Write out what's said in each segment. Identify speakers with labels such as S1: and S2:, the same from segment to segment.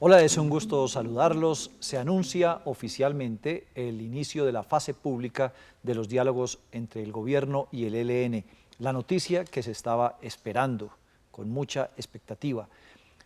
S1: Hola, es un gusto saludarlos. Se anuncia oficialmente el inicio de la fase pública de los diálogos entre el gobierno y el ELN. La noticia que se estaba esperando con mucha expectativa.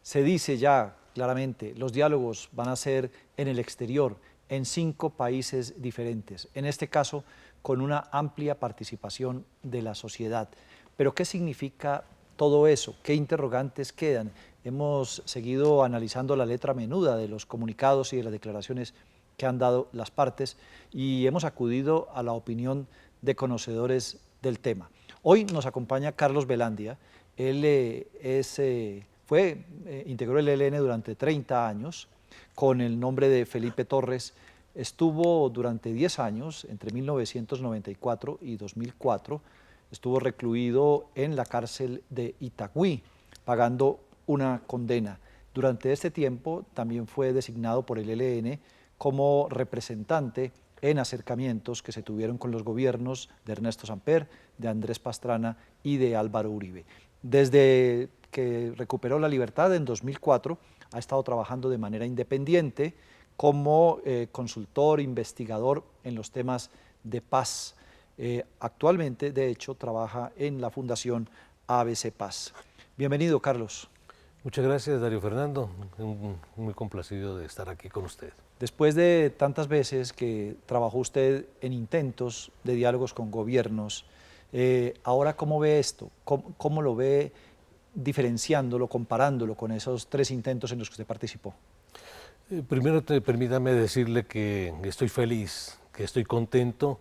S1: Se dice ya claramente, los diálogos van a ser en el exterior, en 5 países diferentes, en este caso con una amplia participación de la sociedad. Pero ¿qué significa todo eso? ¿Qué interrogantes quedan? Hemos seguido analizando la letra menuda de los comunicados y de las declaraciones que han dado las partes y hemos acudido a la opinión de conocedores del tema. Hoy nos acompaña Carlos Velandia. Él integró el ELN durante 30 años con el nombre de Felipe Torres. Estuvo durante 10 años, entre 1994 y 2004, estuvo recluido en la cárcel de Itagüí, pagando una condena. Durante este tiempo también fue designado por el ELN como representante en acercamientos que se tuvieron con los gobiernos de Ernesto Samper, de Andrés Pastrana y de Álvaro Uribe. Desde que recuperó la libertad en 2004, ha estado trabajando de manera independiente como consultor, investigador en los temas de paz. Actualmente, de hecho, trabaja en la Fundación ABC Paz. Bienvenido, Carlos.
S2: Muchas gracias, Darío Fernando. Muy complacido de estar aquí con usted.
S1: Después de tantas veces que trabajó usted en intentos de diálogos con gobiernos, ahora, ¿cómo ve esto? ¿Cómo lo ve diferenciándolo, comparándolo con esos 3 intentos en los que usted participó?
S2: Primero, permítame decirle que estoy feliz, que estoy contento,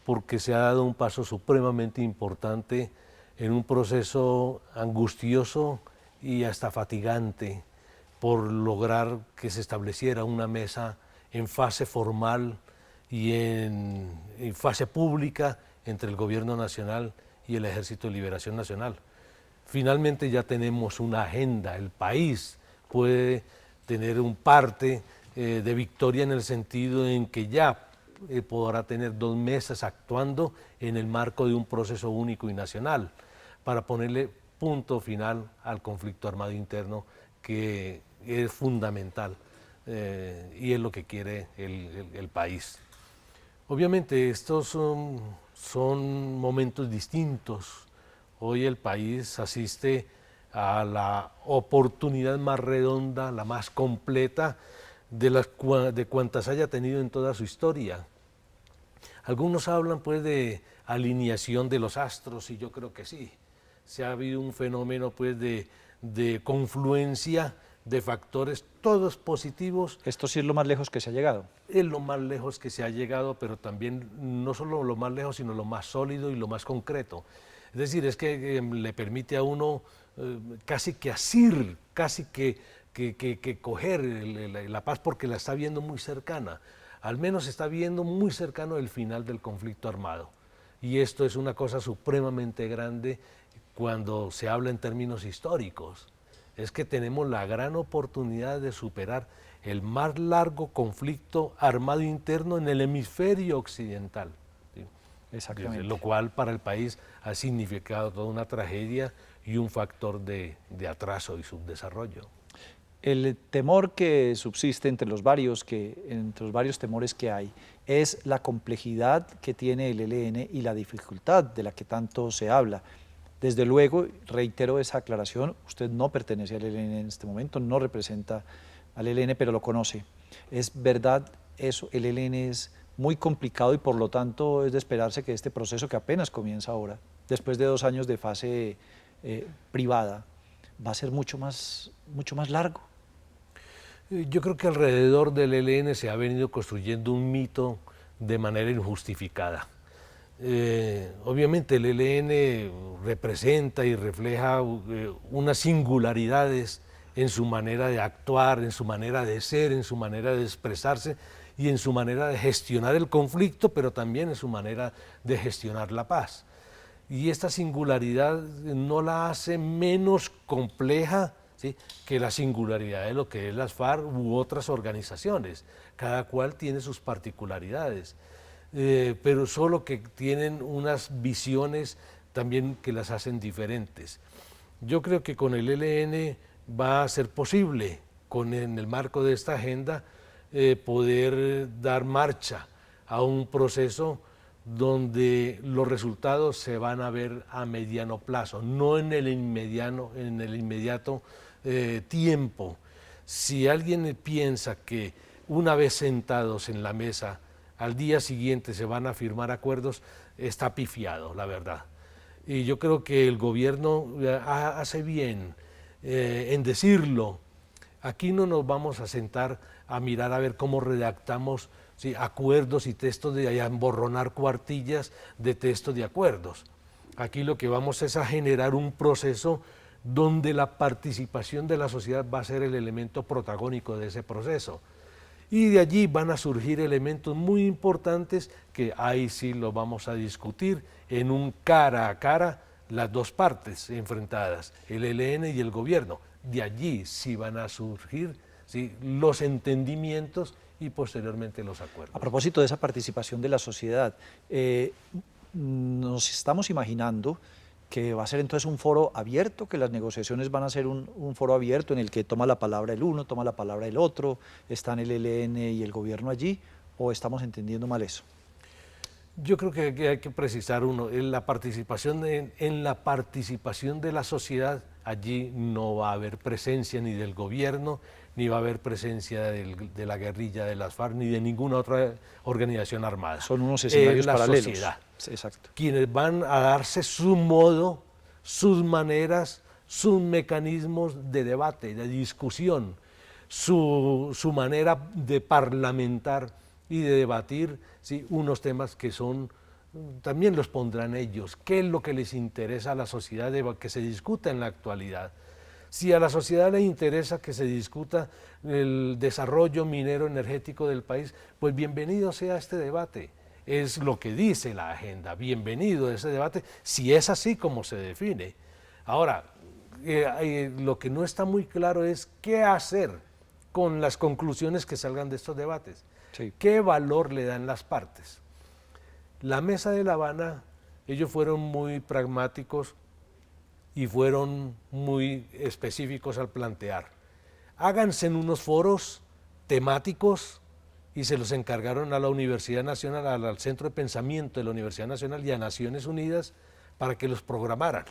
S2: porque se ha dado un paso supremamente importante en un proceso angustioso y hasta fatigante por lograr que se estableciera una mesa en fase formal y en fase pública entre el Gobierno Nacional y el Ejército de Liberación Nacional. Finalmente ya tenemos una agenda, el país puede tener un parte de victoria en el sentido en que ya podrá tener 2 mesas actuando en el marco de un proceso único y nacional para ponerle punto final al conflicto armado interno que es fundamental y es lo que quiere el país. Obviamente estos son momentos distintos. Hoy el país asiste a la oportunidad más redonda, la más completa de cuantas haya tenido en toda su historia. Algunos hablan pues de alineación de los astros y yo creo que sí. Se ha habido un fenómeno pues de confluencia de factores todos positivos.
S1: Esto sí es lo más lejos que se ha llegado.
S2: Es lo más lejos que se ha llegado, pero también no solo lo más lejos, sino lo más sólido y lo más concreto. Es decir, es que le permite a uno casi que asir, casi que coger la paz porque la está viendo muy cercana. Al menos está viendo muy cercano el final del conflicto armado. Y esto es una cosa supremamente grande cuando se habla en términos históricos. Es que tenemos la gran oportunidad de superar el más largo conflicto armado interno en el hemisferio occidental. ¿Sí?
S1: Exactamente.
S2: Lo cual para el país ha significado toda una tragedia y un factor de atraso y subdesarrollo.
S1: El temor que subsiste entre los varios temores que hay es la complejidad que tiene el ELN y la dificultad de la que tanto se habla. Desde luego, reitero esa aclaración, usted no pertenece al ELN en este momento, no representa al ELN, pero lo conoce. Es verdad eso, el ELN es muy complicado y por lo tanto es de esperarse que este proceso que apenas comienza ahora, después de 2 años de fase privada, va a ser mucho más largo.
S2: Yo creo que alrededor del ELN se ha venido construyendo un mito de manera injustificada. Obviamente el ELN representa y refleja unas singularidades en su manera de actuar, en su manera de ser, en su manera de expresarse y en su manera de gestionar el conflicto, pero también en su manera de gestionar la paz. Y esta singularidad no la hace menos compleja, ¿sí?, que la singularidad de lo que es las FARC u otras organizaciones. Cada cual tiene sus particularidades. Pero solo que tienen unas visiones también que las hacen diferentes. Yo creo que con el ELN va a ser posible en el marco de esta agenda, poder dar marcha a un proceso donde los resultados se van a ver a mediano plazo, no en el inmediato tiempo. Si alguien piensa que una vez sentados en la mesa, al día siguiente se van a firmar acuerdos, está pifiado, la verdad. Y yo creo que el gobierno hace bien en decirlo. Aquí no nos vamos a sentar a mirar a ver cómo redactamos, ¿sí?, acuerdos y textos, a emborronar cuartillas de textos de acuerdos. Aquí lo que vamos es a generar un proceso donde la participación de la sociedad va a ser el elemento protagónico de ese proceso. Y de allí van a surgir elementos muy importantes que ahí sí lo vamos a discutir en un cara a cara, las dos partes enfrentadas, el ELN y el gobierno. De allí sí van a surgir, ¿sí?, los entendimientos y posteriormente los acuerdos.
S1: A propósito de esa participación de la sociedad, nos estamos imaginando que va a ser entonces un foro abierto, que las negociaciones van a ser un foro abierto en el que toma la palabra el uno, toma la palabra el otro, están el ELN y el gobierno allí, ¿o estamos entendiendo mal eso?
S2: Yo creo que hay que precisar en la participación de la sociedad, allí no va a haber presencia ni del gobierno, ni va a haber presencia de la guerrilla de las FARC, ni de ninguna otra organización armada.
S1: Son unos escenarios paralelos.
S2: Sociedad.
S1: Exacto.
S2: Quienes van a darse su modo, sus maneras, sus mecanismos de debate, de discusión, su manera de parlamentar y de debatir, ¿sí?, unos temas que también los pondrán ellos. ¿Qué es lo que les interesa a la sociedad que se discuta en la actualidad? Si a la sociedad le interesa que se discuta el desarrollo minero energético del país, pues bienvenido sea este debate. Es lo que dice la agenda, bienvenido a ese debate, si es así como se define. Ahora, lo que no está muy claro es qué hacer con las conclusiones que salgan de estos debates.
S1: Sí.
S2: ¿Qué valor le dan las partes? La Mesa de La Habana, ellos fueron muy pragmáticos y fueron muy específicos al plantear. Háganse en unos foros temáticos y se los encargaron a la Universidad Nacional, al Centro de Pensamiento de la Universidad Nacional y a Naciones Unidas para que los programaran.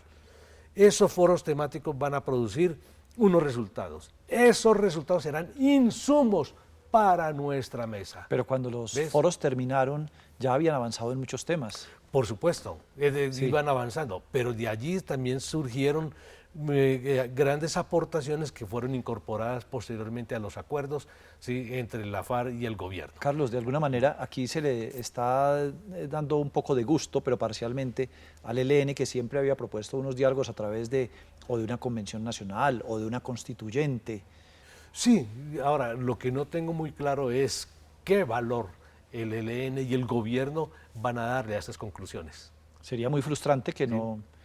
S2: Esos foros temáticos van a producir unos resultados. Esos resultados serán insumos para nuestra mesa.
S1: Pero cuando los foros terminaron, ya habían avanzado en muchos temas.
S2: Por supuesto,
S1: Sí.
S2: iban avanzando, pero de allí también surgieron grandes aportaciones que fueron incorporadas posteriormente a los acuerdos, ¿sí?, entre la FARC y el gobierno.
S1: Carlos, de alguna manera aquí se le está dando un poco de gusto, pero parcialmente, al ELN, que siempre había propuesto unos diálogos a través de una convención nacional o de una constituyente.
S2: Sí, ahora lo que no tengo muy claro es qué valor el ELN y el gobierno van a darle a estas conclusiones.
S1: Sería muy frustrante que,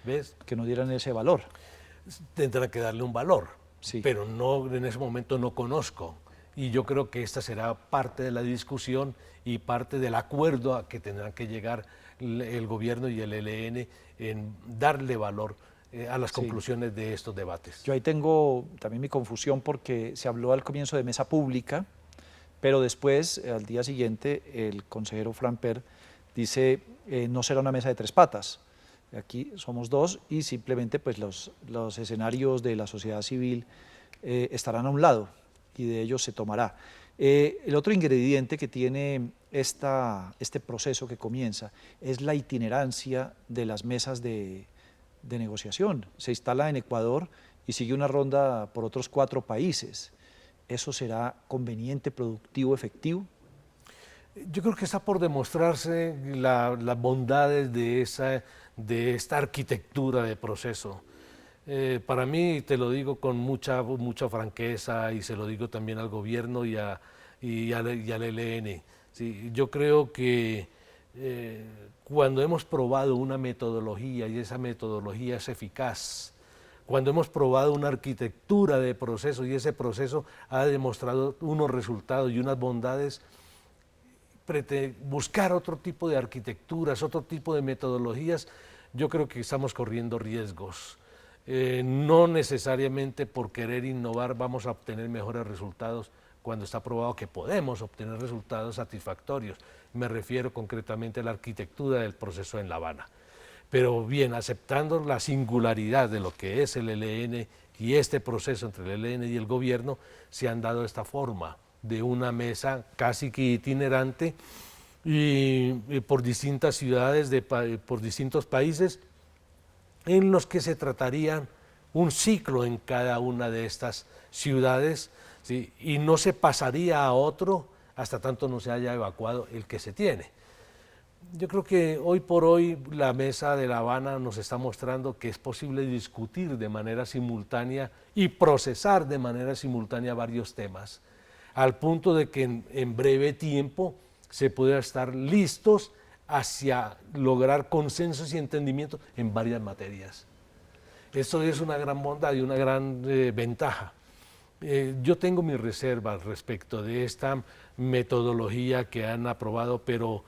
S2: ¿Ves?
S1: que no dieran ese valor.
S2: Tendrá que darle un valor,
S1: Sí.
S2: pero no, en ese momento no conozco. Y yo creo que esta será parte de la discusión y parte del acuerdo a que tendrán que llegar el gobierno y el ELN en darle valor a las conclusiones de estos debates.
S1: Yo ahí tengo también mi confusión porque se habló al comienzo de mesa pública, pero después, al día siguiente, el consejero Flamper dice no será una mesa de tres patas. Aquí somos dos y simplemente pues los escenarios de la sociedad civil estarán a un lado y de ellos se tomará. El otro ingrediente que tiene este proceso que comienza es la itinerancia de las mesas de negociación. Se instala en Ecuador y sigue una ronda por otros 4 países. ¿Eso será conveniente, productivo, efectivo?
S2: Yo creo que está por demostrarse las bondades de esta arquitectura de proceso. Para mí, te lo digo con mucha franqueza y se lo digo también al gobierno y al ELN. ¿Sí? Yo creo que cuando hemos probado una metodología y esa metodología es eficaz, cuando hemos probado una arquitectura de proceso y ese proceso ha demostrado unos resultados y unas bondades, buscar otro tipo de arquitecturas, otro tipo de metodologías, yo creo que estamos corriendo riesgos. no necesariamente por querer innovar vamos a obtener mejores resultados cuando está probado que podemos obtener resultados satisfactorios. Me refiero concretamente a la arquitectura del proceso en La Habana. Pero bien, aceptando la singularidad de lo que es el ELN y este proceso entre el ELN y el gobierno, se han dado esta forma de una mesa casi que itinerante y por distintas ciudades, por distintos países, en los que se trataría un ciclo en cada una de estas ciudades, ¿sí? Y no se pasaría a otro hasta tanto no se haya evacuado el que se tiene. Yo creo que hoy por hoy la mesa de La Habana nos está mostrando que es posible discutir de manera simultánea y procesar de manera simultánea varios temas, al punto de que en breve tiempo se pueda estar listos hacia lograr consensos y entendimientos en varias materias. Esto es una gran bondad y una gran ventaja. Yo tengo mis reservas respecto de esta metodología que han aprobado, pero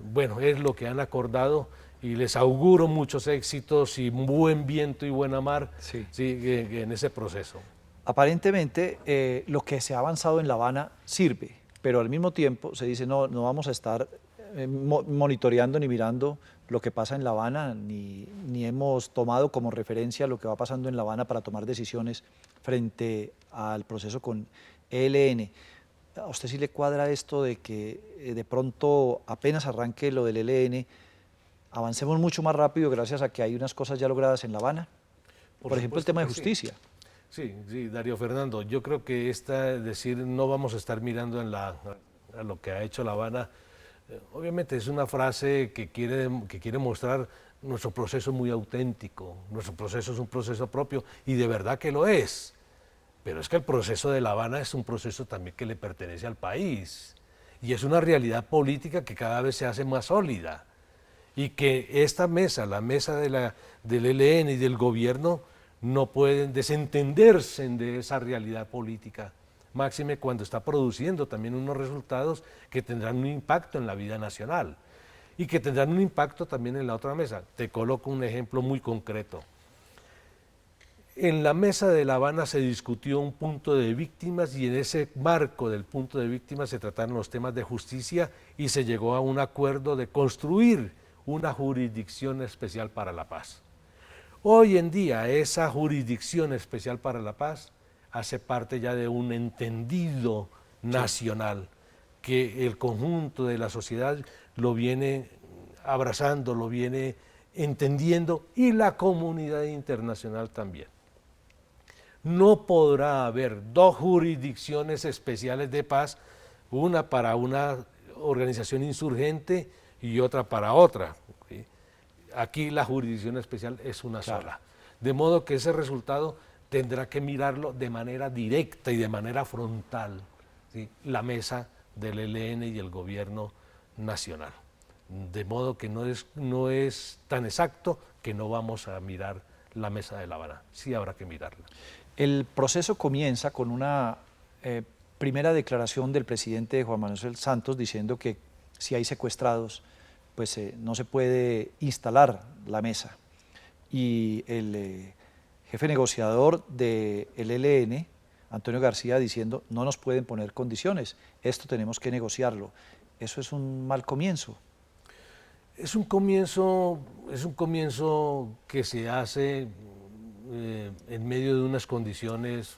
S2: bueno, es lo que han acordado y les auguro muchos éxitos y buen viento y buena mar,
S1: Sí.
S2: sí, en ese proceso.
S1: Aparentemente, lo que se ha avanzado en La Habana sirve, pero al mismo tiempo se dice no vamos a estar monitoreando ni mirando lo que pasa en La Habana, ni hemos tomado como referencia lo que va pasando en La Habana para tomar decisiones frente al proceso con ELN. ¿A usted sí le cuadra esto de que de pronto apenas arranque lo del ELN, avancemos mucho más rápido gracias a que hay unas cosas ya logradas en La Habana? Por ejemplo, el tema de justicia.
S2: Sí, sí, Darío Fernando, yo creo que decir, no vamos a estar mirando a lo que ha hecho La Habana, obviamente es una frase que quiere mostrar nuestro proceso muy auténtico, nuestro proceso es un proceso propio y de verdad que lo es, pero es que el proceso de La Habana es un proceso también que le pertenece al país y es una realidad política que cada vez se hace más sólida y que esta mesa, la mesa del ELN y del gobierno, no pueden desentenderse de esa realidad política, máxime cuando está produciendo también unos resultados que tendrán un impacto en la vida nacional y que tendrán un impacto también en la otra mesa. Te coloco un ejemplo muy concreto. En la mesa de La Habana se discutió un punto de víctimas y en ese marco del punto de víctimas se trataron los temas de justicia y se llegó a un acuerdo de construir una jurisdicción especial para la paz. Hoy en día esa jurisdicción especial para la paz hace parte ya de un entendido nacional que el conjunto de la sociedad lo viene abrazando, lo viene entendiendo y la comunidad internacional también. No podrá haber dos jurisdicciones especiales de paz, una para una organización insurgente y otra para otra. ¿Sí? Aquí la jurisdicción especial es una sola. De modo que ese resultado tendrá que mirarlo de manera directa y de manera frontal, ¿sí? La mesa del ELN y el gobierno nacional. De modo que no es tan exacto que no vamos a mirar la mesa de La Habana. Sí habrá que mirarla.
S1: El proceso comienza con una primera declaración del presidente Juan Manuel Santos diciendo que si hay secuestrados, pues no se puede instalar la mesa. Y el jefe negociador del ELN, Antonio García, diciendo no nos pueden poner condiciones, esto tenemos que negociarlo. Eso es un mal comienzo.
S2: Es un comienzo que se hace en medio de unas condiciones,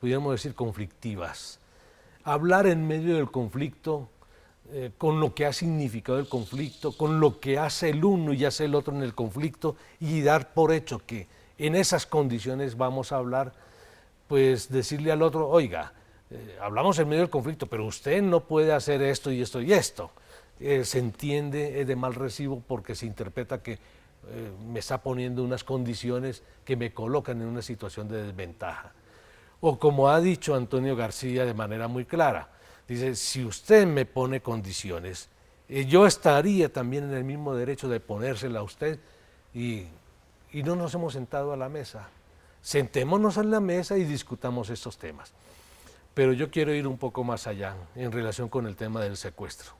S2: pudiéramos decir, conflictivas. Hablar en medio del conflicto, con lo que ha significado el conflicto, con lo que hace el uno y hace el otro en el conflicto, y dar por hecho que en esas condiciones vamos a hablar, pues decirle al otro, oiga, hablamos en medio del conflicto, pero usted no puede hacer esto y esto y esto. Se entiende, es de mal recibo porque se interpreta que me está poniendo unas condiciones que me colocan en una situación de desventaja. O como ha dicho Antonio García de manera muy clara, dice, si usted me pone condiciones, yo estaría también en el mismo derecho de ponérsela a usted y no nos hemos sentado a la mesa. Sentémonos a la mesa y discutamos estos temas. Pero yo quiero ir un poco más allá en relación con el tema del secuestro.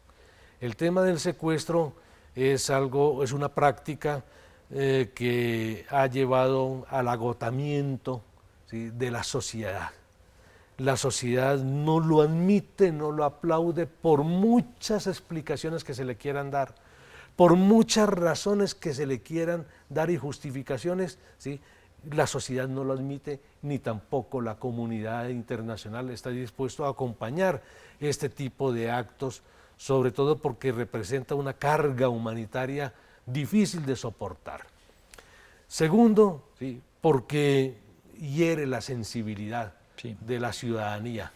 S2: El tema del secuestro es una práctica que ha llevado al agotamiento, ¿sí?, de la sociedad. La sociedad no lo admite, no lo aplaude por muchas explicaciones que se le quieran dar, por muchas razones que se le quieran dar y justificaciones, ¿sí? La sociedad no lo admite, ni tampoco la comunidad internacional está dispuesto a acompañar este tipo de actos, sobre todo porque representa una carga humanitaria difícil de soportar. Segundo, ¿sí?, porque hiere la sensibilidad, sí, de la ciudadanía.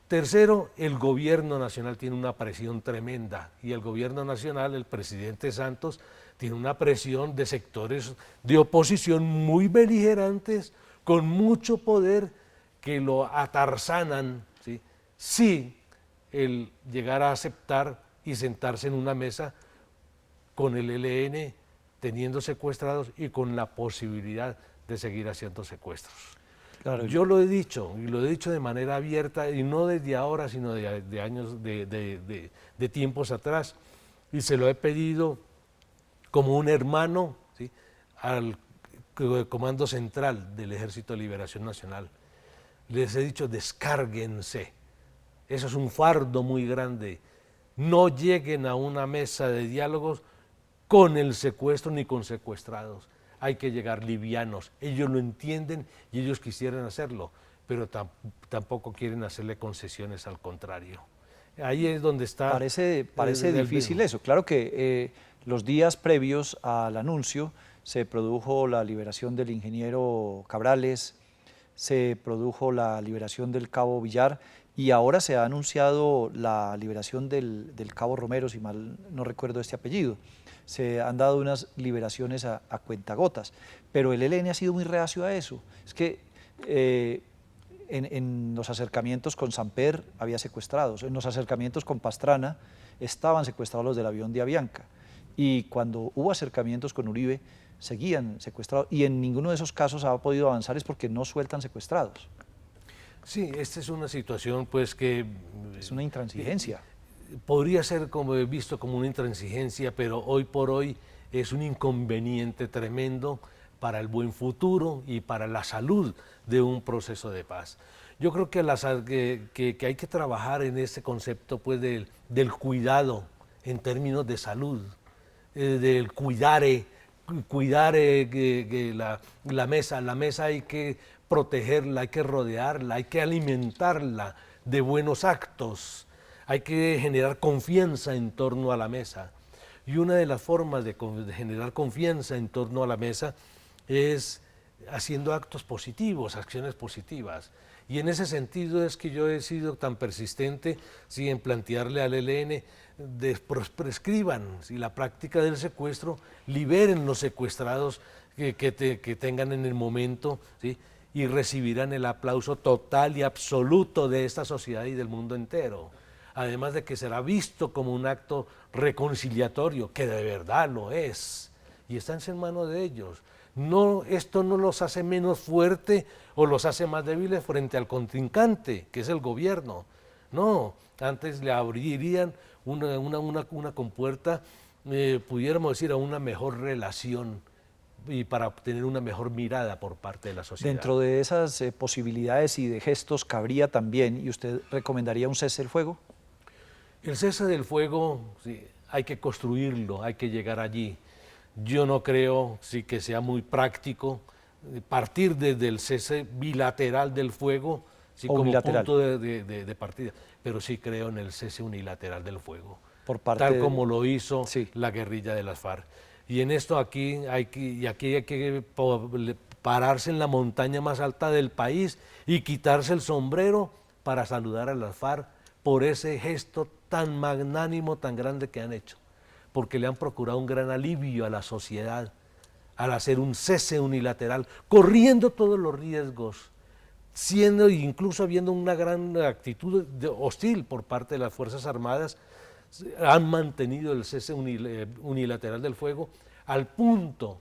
S2: Tercero, el gobierno nacional tiene una presión tremenda, y el gobierno nacional, el presidente Santos, tiene una presión de sectores de oposición muy beligerantes, con mucho poder, que lo atarzanan, ¿sí?, si él llegara a aceptar y sentarse en una mesa con el ELN teniendo secuestrados y con la posibilidad de seguir haciendo secuestros. Claro. Yo lo he dicho, y lo he dicho de manera abierta, y no desde ahora, sino de años, de tiempos atrás, y se lo he pedido como un hermano, ¿sí?, al Comando Central del Ejército de Liberación Nacional. Les he dicho, descárguense, eso es un fardo muy grande, no lleguen a una mesa de diálogos con el secuestro ni con secuestrados. Hay que llegar livianos, ellos lo entienden y ellos quisieran hacerlo, pero tampoco quieren hacerle concesiones, al contrario. Ahí es donde está...
S1: Parece difícil eso. Claro que los días previos al anuncio se produjo la liberación del ingeniero Cabrales, se produjo la liberación del cabo Villar, y ahora se ha anunciado la liberación del cabo Romero, si mal no recuerdo este apellido. Se han dado unas liberaciones a cuentagotas, pero el ELN ha sido muy reacio a eso. Es que en los acercamientos con Samper había secuestrados, en los acercamientos con Pastrana estaban secuestrados los del avión de Avianca, y cuando hubo acercamientos con Uribe seguían secuestrados, y en ninguno de esos casos ha podido avanzar es porque no sueltan secuestrados.
S2: Sí, esta es una situación pues que...
S1: Es una intransigencia.
S2: Podría ser visto como una intransigencia, pero hoy por hoy es un inconveniente tremendo para el buen futuro y para la salud de un proceso de paz. Yo creo que, hay que trabajar en ese concepto pues, del cuidado en términos de salud, del cuidar la mesa. La mesa hay que protegerla, hay que rodearla, hay que alimentarla de buenos actos, hay que generar confianza en torno a la mesa. Y una de las formas de generar confianza en torno a la mesa es haciendo actos positivos, acciones positivas. Y en ese sentido es que yo he sido tan persistente en plantearle al ELN, prescriban la práctica del secuestro, liberen los secuestrados que tengan en el momento, ¿sí?, y recibirán el aplauso total y absoluto de esta sociedad y del mundo entero. Además de que será visto como un acto reconciliatorio, que de verdad lo es, y está en manos de ellos. No, esto no los hace menos fuertes o los hace más débiles frente al contrincante, que es el gobierno. No, antes le abrirían una compuerta, pudiéramos decir, a una mejor relación y para obtener una mejor mirada por parte de la sociedad.
S1: Dentro de esas posibilidades y de gestos cabría también, ¿y usted recomendaría un cese del fuego?
S2: El cese del fuego, sí, hay que construirlo, hay que llegar allí. Yo no creo que sea muy práctico partir desde el cese bilateral del fuego, como punto de partida, pero sí creo en el cese unilateral del fuego, tal como lo hizo la guerrilla de las FARC. Y en esto aquí hay que pararse en la montaña más alta del país y quitarse el sombrero para saludar a las FARC por ese gesto tan magnánimo, tan grande que han hecho, porque le han procurado un gran alivio a la sociedad al hacer un cese unilateral, corriendo todos los riesgos, siendo incluso habiendo una gran actitud hostil por parte de las Fuerzas Armadas. Han mantenido el cese unilateral del fuego al punto,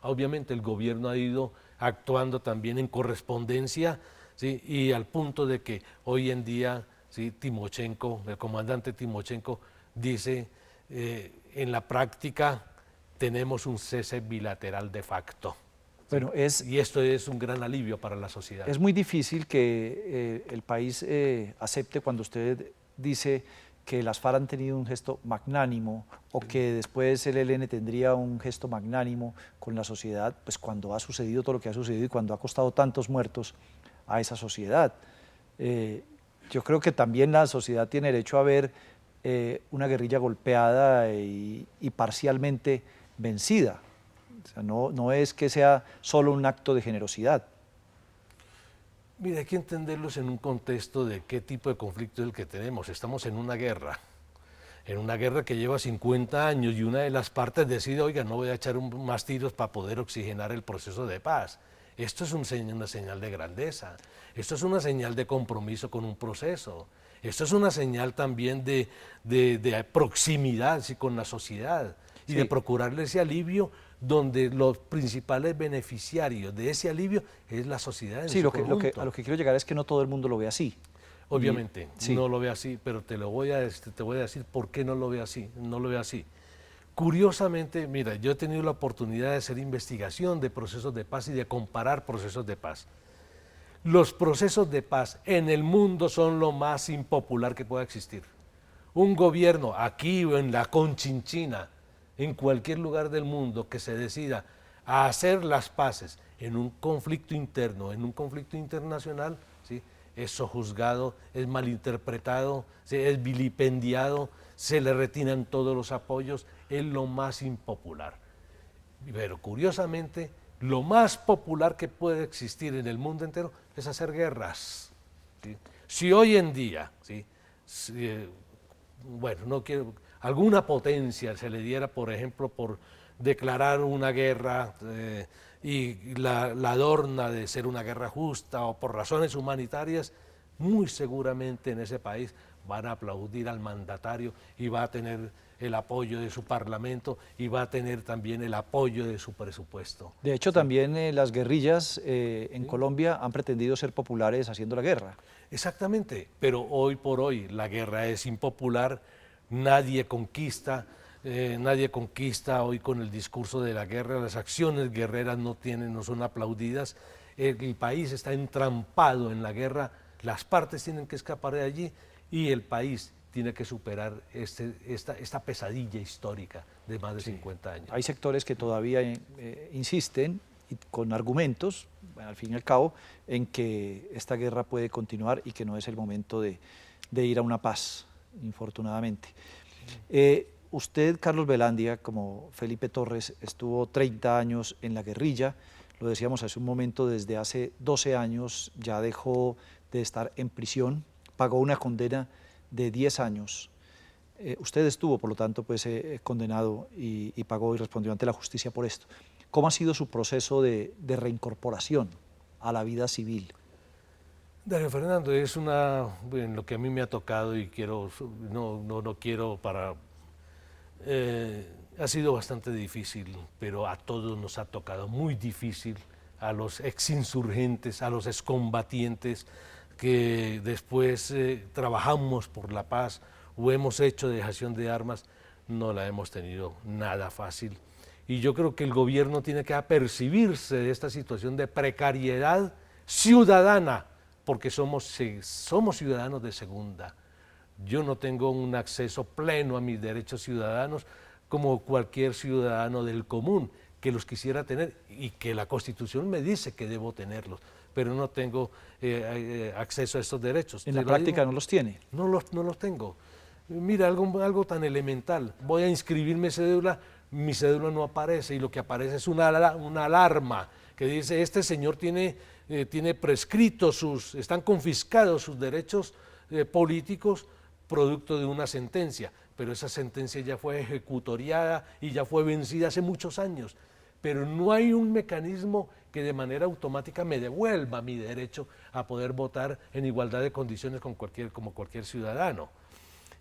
S2: obviamente el gobierno ha ido actuando también en correspondencia, ¿sí?, y al punto de que hoy en día, ¿sí?, Timochenko, el comandante Timochenko, dice en la práctica tenemos un cese bilateral de facto.
S1: Bueno,
S2: Y esto es un gran alivio para la sociedad.
S1: es muy difícil que el país acepte cuando usted dice que las FARC han tenido un gesto magnánimo o que después el ELN tendría un gesto magnánimo con la sociedad, pues cuando ha sucedido todo lo que ha sucedido y cuando ha costado tantos muertos a esa sociedad. Yo creo que también la sociedad tiene derecho a ver una guerrilla golpeada y parcialmente vencida. O sea, no es que sea solo un acto de generosidad.
S2: Mira, hay que entenderlos en un contexto de qué tipo de conflicto es el que tenemos. Estamos en una guerra que lleva 50 años y una de las partes decide, oiga, no voy a echar más tiros para poder oxigenar el proceso de paz. Esto es una señal de grandeza, esto es una señal de compromiso con un proceso, esto es una señal también de proximidad con la sociedad y de procurarle ese alivio donde los principales beneficiarios de ese alivio es la sociedad en su conjunto.
S1: A lo que quiero llegar es que no todo el mundo lo ve así.
S2: Obviamente, no lo ve así, pero te voy a decir por qué no lo ve así. No lo ve así. Curiosamente, mira, yo he tenido la oportunidad de hacer investigación de procesos de paz y de comparar procesos de paz. Los procesos de paz en el mundo son lo más impopular que pueda existir. Un gobierno aquí o en la Conchinchina, en cualquier lugar del mundo que se decida a hacer las paces en un conflicto interno, en un conflicto internacional, ¿sí?, es sojuzgado, es malinterpretado, ¿sí?, es vilipendiado, se le retiran todos los apoyos, es lo más impopular. Pero curiosamente, lo más popular que puede existir en el mundo entero es hacer guerras, ¿sí? Si hoy en día, ¿sí?, bueno, no quiero, alguna potencia se le diera, por ejemplo, por declarar una guerra y la adorna de ser una guerra justa o por razones humanitarias, muy seguramente en ese país van a aplaudir al mandatario y va a tener el apoyo de su parlamento y va a tener también el apoyo de su presupuesto.
S1: De hecho, también las guerrillas en Colombia han pretendido ser populares haciendo la guerra.
S2: Exactamente, pero hoy por hoy la guerra es impopular, nadie conquista hoy con el discurso de la guerra, las acciones guerreras no son aplaudidas, el país está entrampado en la guerra, las partes tienen que escapar de allí y el país tiene que superar esta pesadilla histórica de más de 50 años.
S1: Hay sectores que todavía insisten con argumentos, bueno, al fin y al cabo, en que esta guerra puede continuar y que no es el momento de ir a una paz, infortunadamente. Usted, Carlos Velandia, como Felipe Torres, estuvo 30 años en la guerrilla, lo decíamos hace un momento, desde hace 12 años ya dejó de estar en prisión, pagó una condena de 10 años. Usted estuvo, por lo tanto, pues, condenado y pagó y respondió ante la justicia por esto. ¿Cómo ha sido su proceso de reincorporación a la vida civil?
S2: Darío Fernando, es lo que a mí me ha tocado y no quiero para... ha sido bastante difícil, pero a todos nos ha tocado muy difícil, a los exinsurgentes, a los excombatientes que después trabajamos por la paz o hemos hecho dejación de armas, no la hemos tenido nada fácil. Y yo creo que el gobierno tiene que apercibirse de esta situación de precariedad ciudadana, porque somos ciudadanos de segunda. Yo no tengo un acceso pleno a mis derechos ciudadanos como cualquier ciudadano del común, que los quisiera tener y que la Constitución me dice que debo tenerlos, pero no tengo acceso a estos derechos.
S1: ¿En la práctica no los tiene?
S2: No los tengo. Mira, algo tan elemental, voy a inscribirme cédula, mi cédula no aparece y lo que aparece es una alarma que dice, este señor tiene prescritos, están confiscados sus derechos políticos producto de una sentencia, pero esa sentencia ya fue ejecutoriada y ya fue vencida hace muchos años, pero no hay un mecanismo que de manera automática me devuelva mi derecho a poder votar en igualdad de condiciones como cualquier ciudadano.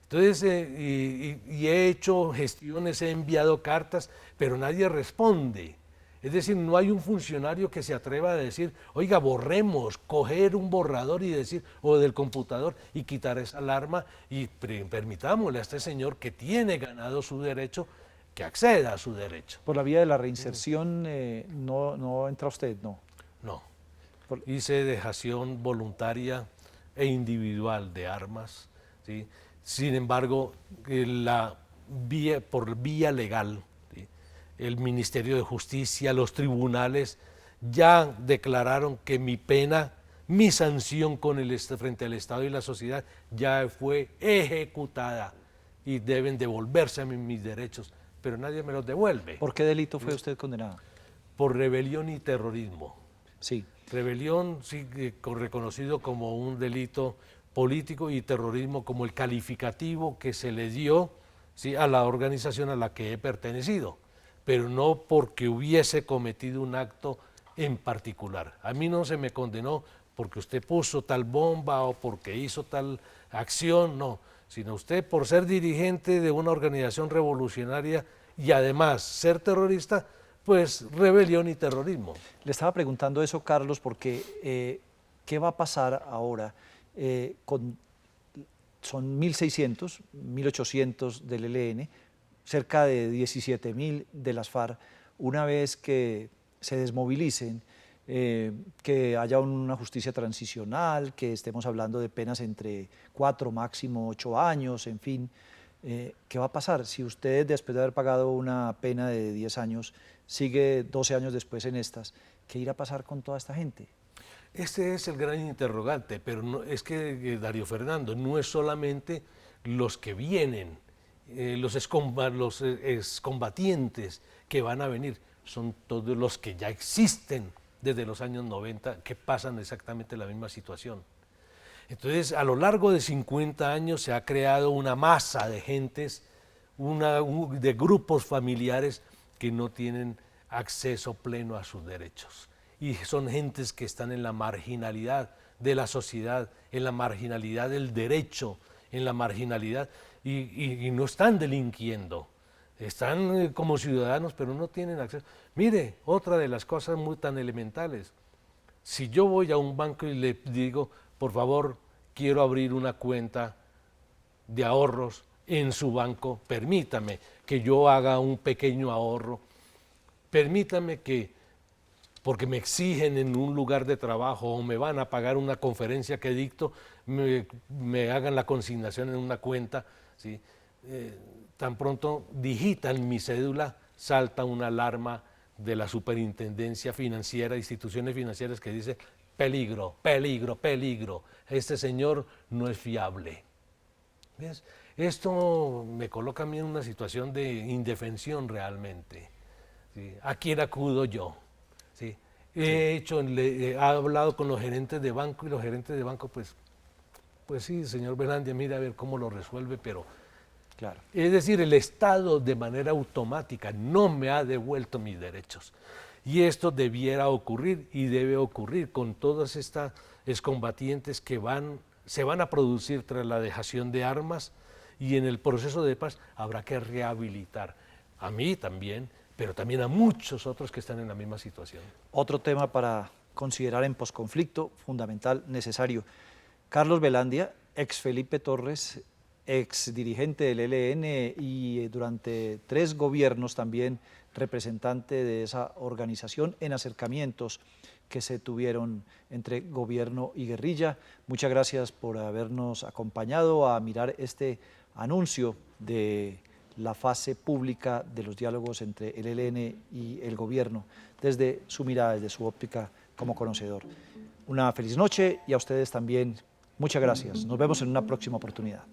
S2: Entonces, y he hecho gestiones, he enviado cartas, pero nadie responde. Es decir, no hay un funcionario que se atreva a decir, oiga, borremos, coger un borrador y decir, o del computador, y quitar esa alarma y permitámosle a este señor que tiene ganado su derecho que acceda a su derecho.
S1: Por la vía de la reinserción no entra usted, ¿no?
S2: No. Hice dejación voluntaria e individual de armas, ¿sí? Sin embargo, por vía legal, ¿sí? El Ministerio de Justicia, los tribunales ya declararon que mi pena, mi sanción frente al Estado y la sociedad ya fue ejecutada y deben devolverse a mí mis derechos, pero nadie me los devuelve.
S1: ¿Por qué delito fue usted condenado?
S2: Por rebelión y terrorismo.
S1: Sí.
S2: Rebelión, sí, reconocido como un delito político, y terrorismo como el calificativo que se le dio, ¿sí?, a la organización a la que he pertenecido, pero no porque hubiese cometido un acto en particular. A mí no se me condenó porque usted puso tal bomba o porque hizo tal acción, no, sino usted por ser dirigente de una organización revolucionaria y además ser terrorista, pues rebelión y terrorismo.
S1: Le estaba preguntando eso, Carlos, porque ¿qué va a pasar ahora? Son 1.600, 1.800 del ELN, cerca de 17.000 de las FARC. Una vez que se desmovilicen, que haya una justicia transicional, que estemos hablando de penas entre 4, máximo 8 años, en fin, ¿qué va a pasar? Si usted, después de haber pagado una pena de 10 años, sigue 12 años después en estas, ¿qué irá a pasar con toda esta gente?
S2: Este es el gran interrogante, pero no, es que, Darío Fernando, no es solamente los que vienen, los excombatientes que van a venir, son todos los que ya existen desde los años 90, que pasan exactamente la misma situación. Entonces, a lo largo de 50 años se ha creado una masa de gentes, de grupos familiares que no tienen acceso pleno a sus derechos. Y son gentes que están en la marginalidad de la sociedad, en la marginalidad del derecho, en la marginalidad, y no están delinquiendo. Están como ciudadanos, pero no tienen acceso. Mire, otra de las cosas muy tan elementales. Si yo voy a un banco y le digo, por favor, quiero abrir una cuenta de ahorros en su banco, permítame que yo haga un pequeño ahorro, permítame que, porque me exigen en un lugar de trabajo o me van a pagar una conferencia que dicto, me hagan la consignación en una cuenta, ¿sí? Tan pronto digitan mi cédula, salta una alarma de la superintendencia financiera, instituciones financieras, que dice peligro, peligro, peligro, este señor no es fiable. ¿Ves? Esto me coloca a mí en una situación de indefensión realmente. ¿Sí? ¿A quién acudo yo? ¿Sí? He hablado con los gerentes de banco, y los gerentes de banco, pues sí, señor Belandia, mira a ver cómo lo resuelve, pero
S1: claro.
S2: Es decir, el Estado de manera automática no me ha devuelto mis derechos. Y esto debiera ocurrir, y debe ocurrir con todas estas excombatientes que se van a producir tras la dejación de armas, y en el proceso de paz habrá que rehabilitar a mí también, pero también a muchos otros que están en la misma situación.
S1: Otro tema para considerar en posconflicto, fundamental, necesario. Carlos Belandia, ex Felipe Torres, ex dirigente del ELN y durante 3 gobiernos también representante de esa organización en acercamientos que se tuvieron entre gobierno y guerrilla. Muchas gracias por habernos acompañado a mirar este anuncio de la fase pública de los diálogos entre el ELN y el gobierno, desde su mirada, desde su óptica como conocedor. Una feliz noche, y a ustedes también muchas gracias. Nos vemos en una próxima oportunidad.